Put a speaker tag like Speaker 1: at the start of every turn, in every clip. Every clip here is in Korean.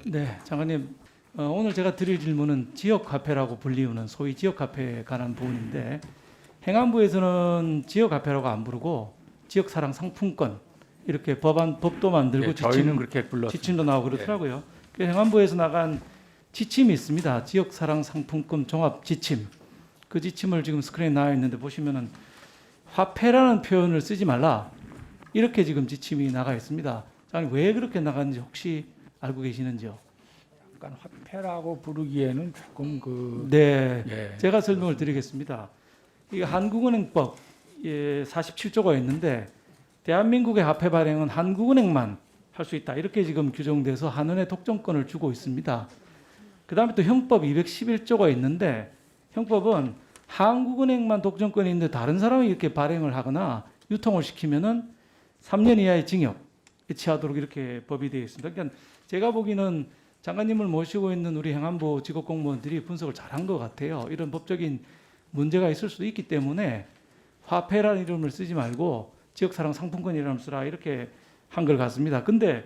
Speaker 1: 네, 장관님. 오늘 제가 드릴 질문은 지역화폐라고 불리우는 소위 지역화폐에 관한 부분인데, 행안부에서는 지역화폐라고 안 부르고 지역사랑 상품권 이렇게 법도 만들고
Speaker 2: 예, 저희는 그렇게 불렀습니다.
Speaker 1: 지침도 나오고 그렇더라고요. 그 행안부에서 나간 지침이 있습니다. 지역사랑 상품권 종합 지침. 그 지침을 지금 스크린에 나와 있는데 보시면은 화폐라는 표현을 쓰지 말라, 이렇게 지금 지침이 나가 있습니다. 장관님, 왜 그렇게 나갔는지 혹시 알고 계시는지요?
Speaker 2: 약간 화폐라고 부르기에는 조금
Speaker 1: 네,
Speaker 2: 예,
Speaker 1: 제가 설명을 드리겠습니다. 이 한국은행법 47조가 있는데, 대한민국의 화폐 발행은 한국은행만 할 수 있다, 이렇게 지금 규정돼서 한은의 독점권을 주고 있습니다. 그 다음에 또 형법 211조가 있는데, 형법은 한국은행만 독점권이 있는데 다른 사람이 이렇게 발행을 하거나 유통을 시키면은 3년 이하의 징역에 처하도록 이렇게 법이 되어 있습니다. 그러니까 제가 보기에는 장관님을 모시고 있는 우리 행안부 직업 공무원들이 분석을 잘한 것 같아요. 이런 법적인 문제가 있을 수도 있기 때문에 화폐라는 이름을 쓰지 말고 지역사랑 상품권이라는 이름을 쓰라, 이렇게 한 것 같습니다. 근데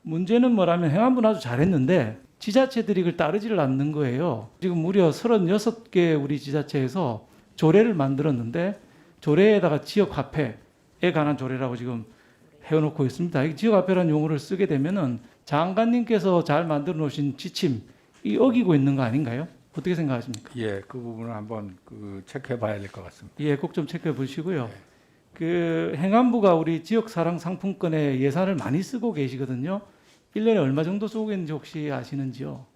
Speaker 1: 문제는 뭐라면 행안부는 아주 잘했는데 지자체들이 이걸 따르지를 않는 거예요. 지금 무려 36개 우리 지자체에서 조례를 만들었는데, 조례에다가 지역화폐에 관한 조례라고 지금 해놓고 있습니다. 이 지역화폐라는 용어를 쓰게 되면은 장관님께서 잘 만들어 놓으신 지침 이 어기고 있는 거 아닌가요? 어떻게 생각하십니까?
Speaker 2: 예, 그 부분을 한번 체크해봐야 될 것 같습니다.
Speaker 1: 예, 꼭 좀 체크해 보시고요.
Speaker 2: 네.
Speaker 1: 그 행안부가 우리 지역사랑 상품권에 예산을 많이 쓰고 계시거든요. 1년에 얼마 정도 쓰고 있는지 혹시 아시는지요?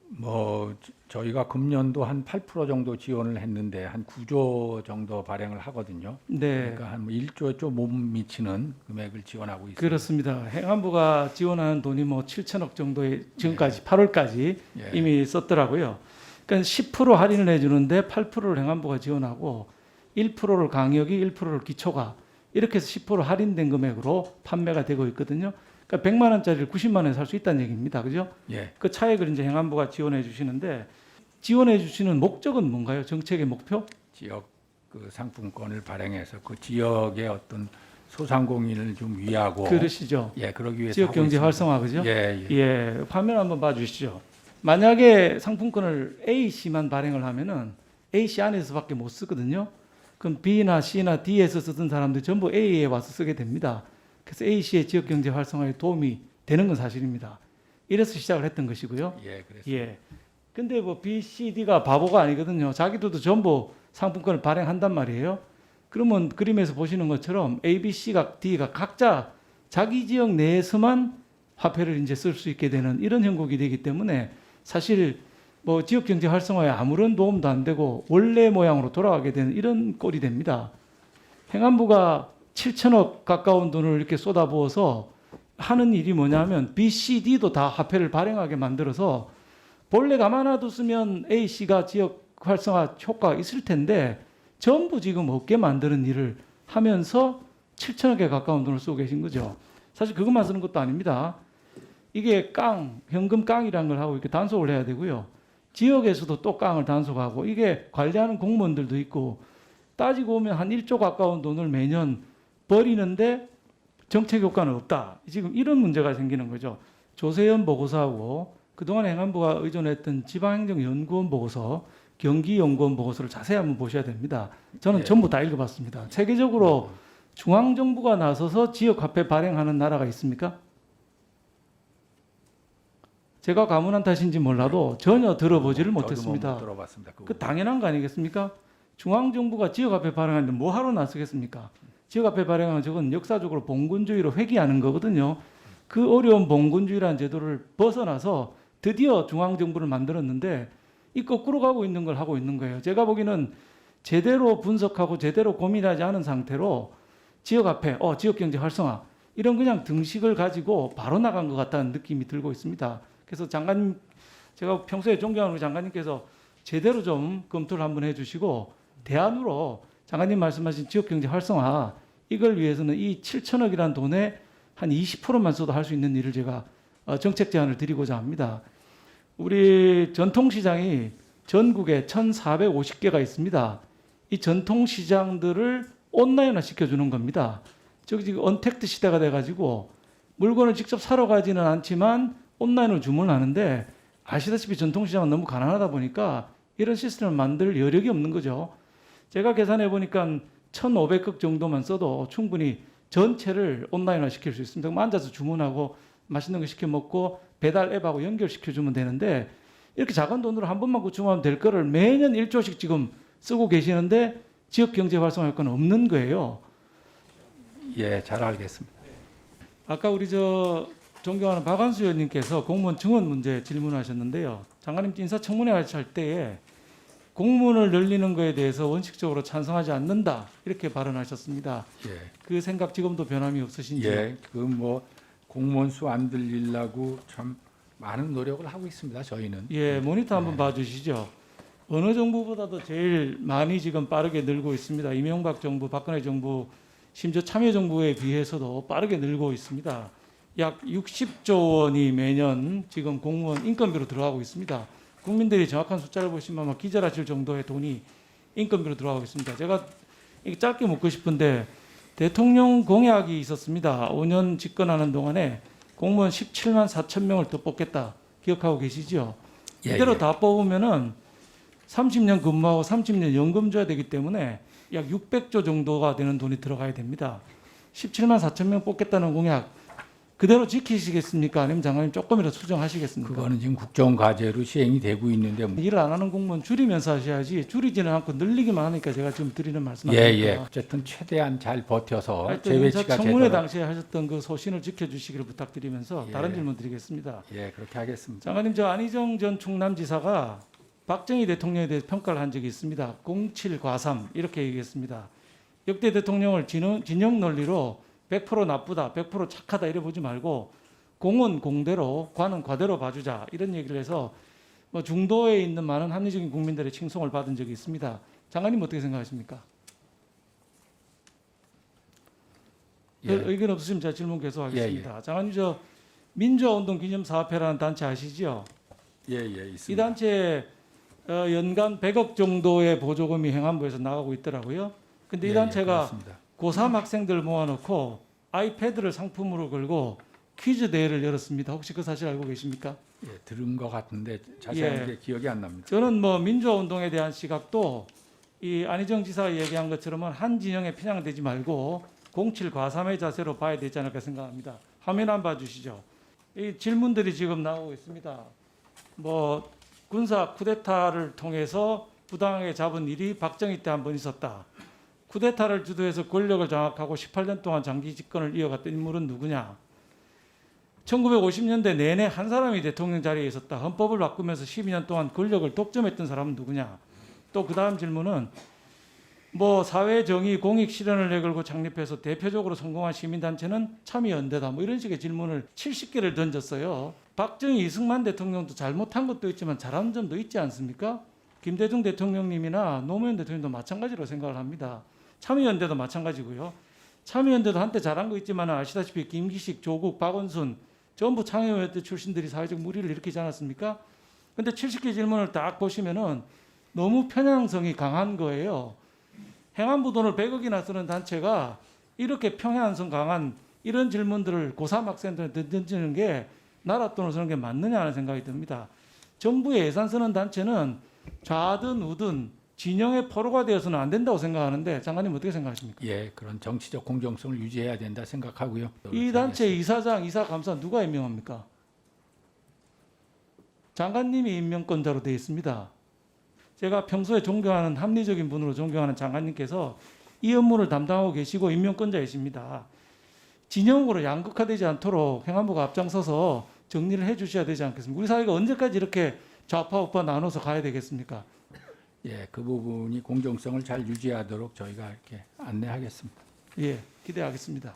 Speaker 2: 저희가 금년도 한 8% 정도 지원을 했는데 한 9조 정도 발행을 하거든요.
Speaker 1: 네,
Speaker 2: 그러니까 한 1조에 좀 못 미치는 금액을 지원하고 있습니다.
Speaker 1: 그렇습니다. 행안부가 지원하는 돈이 뭐 7천억 정도에 지금까지 8월까지
Speaker 2: 예,
Speaker 1: 이미 썼더라고요. 그러니까 10% 할인을 해주는데 8%를 행안부가 지원하고 1%를 강역이, 1%를 기초가, 이렇게 해서 10% 할인된 금액으로 판매가 되고 있거든요. 그러니까 100만 원짜리를 90만 원에 살 수 있다는 얘기입니다. 그죠?
Speaker 2: 예,
Speaker 1: 그 차액을 이제 행안부가 지원해 주시는데, 지원해 주시는 목적은 뭔가요? 정책의 목표?
Speaker 2: 지역 상품권을 발행해서 그 지역의 어떤 소상공인을 좀 위하고
Speaker 1: 그러시죠.
Speaker 2: 예, 그러기 위해서
Speaker 1: 지역
Speaker 2: 하고
Speaker 1: 경제
Speaker 2: 있습니다.
Speaker 1: 활성화, 그죠?
Speaker 2: 예, 예.
Speaker 1: 예, 화면 한번 봐주시죠. 만약에 상품권을 A씨만 발행을 하면은 A씨 안에서밖에 못 쓰거든요. 그럼 B나 C나 D에서 쓰던 사람들 전부 A에 와서 쓰게 됩니다. 그래서 A씨의 지역 경제 활성화에 도움이 되는 건 사실입니다. 이래서 시작을 했던 것이고요.
Speaker 2: 예, 그래서
Speaker 1: 예. 근데 뭐 B, C, D가 바보가 아니거든요. 자기들도 전부 상품권을 발행한단 말이에요. 그러면 그림에서 보시는 것처럼 A, B, C가, D가 각자 자기 지역 내에서만 화폐를 이제 쓸 수 있게 되는 이런 형국이 되기 때문에, 사실 뭐 지역 경제 활성화에 아무런 도움도 안 되고 원래 모양으로 돌아가게 되는 이런 꼴이 됩니다. 행안부가 7천억 가까운 돈을 이렇게 쏟아부어서 하는 일이 뭐냐면 B, C, D도 다 화폐를 발행하게 만들어서, 본래 가만 놔뒀으면 A, C가 지역 활성화 효과가 있을 텐데 전부 지금 없게 만드는 일을 하면서 7천억에 가까운 돈을 쓰고 계신 거죠. 사실 그것만 쓰는 것도 아닙니다. 이게 현금 깡이라는 걸 하고 이렇게 단속을 해야 되고요. 지역에서도 또 깡을 단속하고, 이게 관리하는 공무원들도 있고, 따지고 보면 한 1조 가까운 돈을 매년 버리는데 정책 효과는 없다. 지금 이런 문제가 생기는 거죠. 조세현 보고서하고 그동안 행안부가 의존했던 지방행정연구원 보고서, 경기연구원 보고서를 자세히 한번 보셔야 됩니다. 저는
Speaker 2: 예.
Speaker 1: 전부 다 읽어봤습니다. 세계적으로 중앙정부가 나서서 지역화폐 발행하는 나라가 있습니까? 제가 가문한 탓인지 몰라도 전혀 들어보지를
Speaker 2: 저도
Speaker 1: 못했습니다.
Speaker 2: 못 들어봤습니다.
Speaker 1: 그 당연한 거 아니겠습니까? 중앙정부가 지역화폐 발행하는데 뭐 하러 나서겠습니까? 지역화폐 발행하면 저건 역사적으로 봉건주의로 회귀하는 거거든요. 그 어려운 봉건주의라는 제도를 벗어나서 드디어 중앙정부를 만들었는데 이 거꾸로 가고 있는 걸 하고 있는 거예요. 제가 보기에는 제대로 분석하고 제대로 고민하지 않은 상태로 지역화폐, 지역경제 활성화, 이런 그냥 등식을 가지고 바로 나간 것 같다는 느낌이 들고 있습니다. 그래서 장관님, 제가 평소에 존경하는 우리 장관님께서 제대로 좀 검토를 한번 해주시고, 대안으로 장관님 말씀하신 지역경제 활성화, 이걸 위해서는 이 7천억이라는 돈에 한 20%만 써도 할 수 있는 일을 제가 정책 제안을 드리고자 합니다. 우리 전통시장이 전국에 1,450개가 있습니다. 이 전통시장들을 온라인화 시켜주는 겁니다. 지금 언택트 시대가 돼가지고 물건을 직접 사러 가지는 않지만 온라인으로 주문하는데 아시다시피 전통시장은 너무 가난하다 보니까 이런 시스템을 만들 여력이 없는 거죠. 제가 계산해 보니까 1,500극 정도만 써도 충분히 전체를 온라인화 시킬 수 있습니다. 그럼 앉아서 주문하고 맛있는 거 시켜 먹고 배달 앱하고 연결시켜 주면 되는데 이렇게 작은 돈으로 한 번만 주문하면 될 거를 매년 1조씩 지금 쓰고 계시는데 지역 경제 활성화 효과는 없는 거예요.
Speaker 2: 예, 잘 알겠습니다.
Speaker 1: 아까 우리 존경하는 박한수 의원님께서 공무원 증원 문제 질문하셨는데요. 장관님 인사청문회 하실 때에 공무원을 늘리는 거에 대해서 원칙적으로 찬성하지 않는다 이렇게 발언하셨습니다.
Speaker 2: 예,
Speaker 1: 그 생각 지금도 변함이 없으신지요?
Speaker 2: 예, 그 뭐 공무원 수 안 늘리려고 참 많은 노력을 하고 있습니다. 저희는.
Speaker 1: 예, 모니터 한번
Speaker 2: 네.
Speaker 1: 봐주시죠. 어느 정부보다도 제일 많이 지금 빠르게 늘고 있습니다. 이명박 정부, 박근혜 정부, 심지어 참여정부에 비해서도 빠르게 늘고 있습니다. 약 60조 원이 매년 지금 공무원 인건비로 들어가고 있습니다. 국민들이 정확한 숫자를 보시면 아마 기절하실 정도의 돈이 인건비로 들어가고 있습니다. 제가 이게 짧게 묻고 싶은데 대통령 공약이 있었습니다. 5년 집권하는 동안에 공무원 17만 4천 명을 더 뽑겠다. 기억하고 계시죠?
Speaker 2: 예,
Speaker 1: 이대로
Speaker 2: 예.
Speaker 1: 다 뽑으면은 30년 근무하고 30년 연금 줘야 되기 때문에 약 600조 정도가 되는 돈이 들어가야 됩니다. 17만 4천 명 뽑겠다는 공약 그대로 지키시겠습니까? 아니면 장관님 조금이라도 수정하시겠습니까?
Speaker 2: 그거는 지금 국정과제로 시행이 되고 있는데
Speaker 1: 일을 안 하는 공무원 줄이면서 하셔야지 줄이지는 않고 늘리기만 하니까 제가 지금 드리는 말씀
Speaker 2: 예,
Speaker 1: 아닙니까?
Speaker 2: 예. 어쨌든 최대한 잘 버텨서
Speaker 1: 하여튼
Speaker 2: 재배치가
Speaker 1: 인사청문회
Speaker 2: 제대로.
Speaker 1: 당시에 하셨던 그 소신을 지켜주시기를 부탁드리면서
Speaker 2: 예.
Speaker 1: 다른 질문 드리겠습니다.
Speaker 2: 예, 그렇게 하겠습니다.
Speaker 1: 장관님 저 안희정 전 충남지사가 박정희 대통령에 대해서 평가를 한 적이 있습니다. 07과삼 이렇게 얘기했습니다. 역대 대통령을 진영 논리로 100% 나쁘다, 100% 착하다 이래 보지 말고 공은 공대로, 과는 과대로 봐주자 이런 얘기를 해서 뭐 중도에 있는 많은 합리적인 국민들의 칭송을 받은 적이 있습니다. 장관님 어떻게 생각하십니까?
Speaker 2: 예.
Speaker 1: 의견 없으시면 제가 질문 계속하겠습니다.
Speaker 2: 예,
Speaker 1: 장관님 저 민주화운동 기념사업회라는 단체 아시죠?
Speaker 2: 예, 예,
Speaker 1: 이
Speaker 2: 있습니다.
Speaker 1: 단체 연간 100억 정도의 보조금이 행안부에서 나가고 있더라고요. 근데 이
Speaker 2: 예,
Speaker 1: 단체가
Speaker 2: 예, 그렇습니다.
Speaker 1: 고3 학생들 모아놓고 아이패드를 상품으로 걸고 퀴즈 대회를 열었습니다. 혹시 그 사실 알고 계십니까?
Speaker 2: 예, 들은 것 같은데 자세한
Speaker 1: 예.
Speaker 2: 게 기억이 안 납니다.
Speaker 1: 저는 뭐 민주화운동에 대한 시각도 이 안희정 지사가 얘기한 것처럼은 한 진영에 편향되지 말고 07과삼의 자세로 봐야 되지 않을까 생각합니다. 화면 한번 봐주시죠. 이 질문들이 지금 나오고 있습니다. 뭐 군사 쿠데타를 통해서 부당하게 잡은 일이 박정희 때 한 번 있었다. 쿠데타를 주도해서 권력을 장악하고 18년 동안 장기 집권을 이어갔던 인물은 누구냐? 1950년대 내내 한 사람이 대통령 자리에 있었다. 헌법을 바꾸면서 12년 동안 권력을 독점했던 사람은 누구냐? 또 그 다음 질문은 뭐 사회 정의 공익 실현을 내걸고 창립해서 대표적으로 성공한 시민단체는 참여연대다. 뭐 이런 식의 질문을 70개를 던졌어요. 박정희 이승만 대통령도 잘못한 것도 있지만 잘한 점도 있지 않습니까? 김대중 대통령님이나 노무현 대통령도 마찬가지로 생각을 합니다. 참여연대도 마찬가지고요. 참여연대도 한때 잘한 거 있지만 아시다시피 김기식, 조국, 박원순 전부 참여연대 출신들이 사회적 물의를 일으키지 않았습니까? 근데 70개 질문을 딱 보시면은 너무 편향성이 강한 거예요. 행안부 돈을 100억이나 쓰는 단체가 이렇게 편향성 강한 이런 질문들을 고3 학생들한테 던지는 게 나라 돈을 쓰는 게 맞느냐 하는 생각이 듭니다. 정부의 예산 쓰는 단체는 좌든 우든 진영의 포로가 되어서는 안 된다고 생각하는데 장관님 어떻게 생각하십니까?
Speaker 2: 예, 그런 정치적 공정성을 유지해야 된다 생각하고요.
Speaker 1: 이 단체 이사장, 이사감사 누가 임명합니까? 장관님이 임명권자로 되어 있습니다. 제가 평소에 존경하는 합리적인 분으로 존경하는 장관님께서 이 업무를 담당하고 계시고 임명권자이십니다. 진영으로 양극화되지 않도록 행안부가 앞장서서 정리를 해 주셔야 되지 않겠습니까? 우리 사회가 언제까지 이렇게 좌파 우파 나눠서 가야 되겠습니까?
Speaker 2: 예, 그 부분이 공정성을 잘 유지하도록 저희가 이렇게 안내하겠습니다.
Speaker 1: 예, 기대하겠습니다.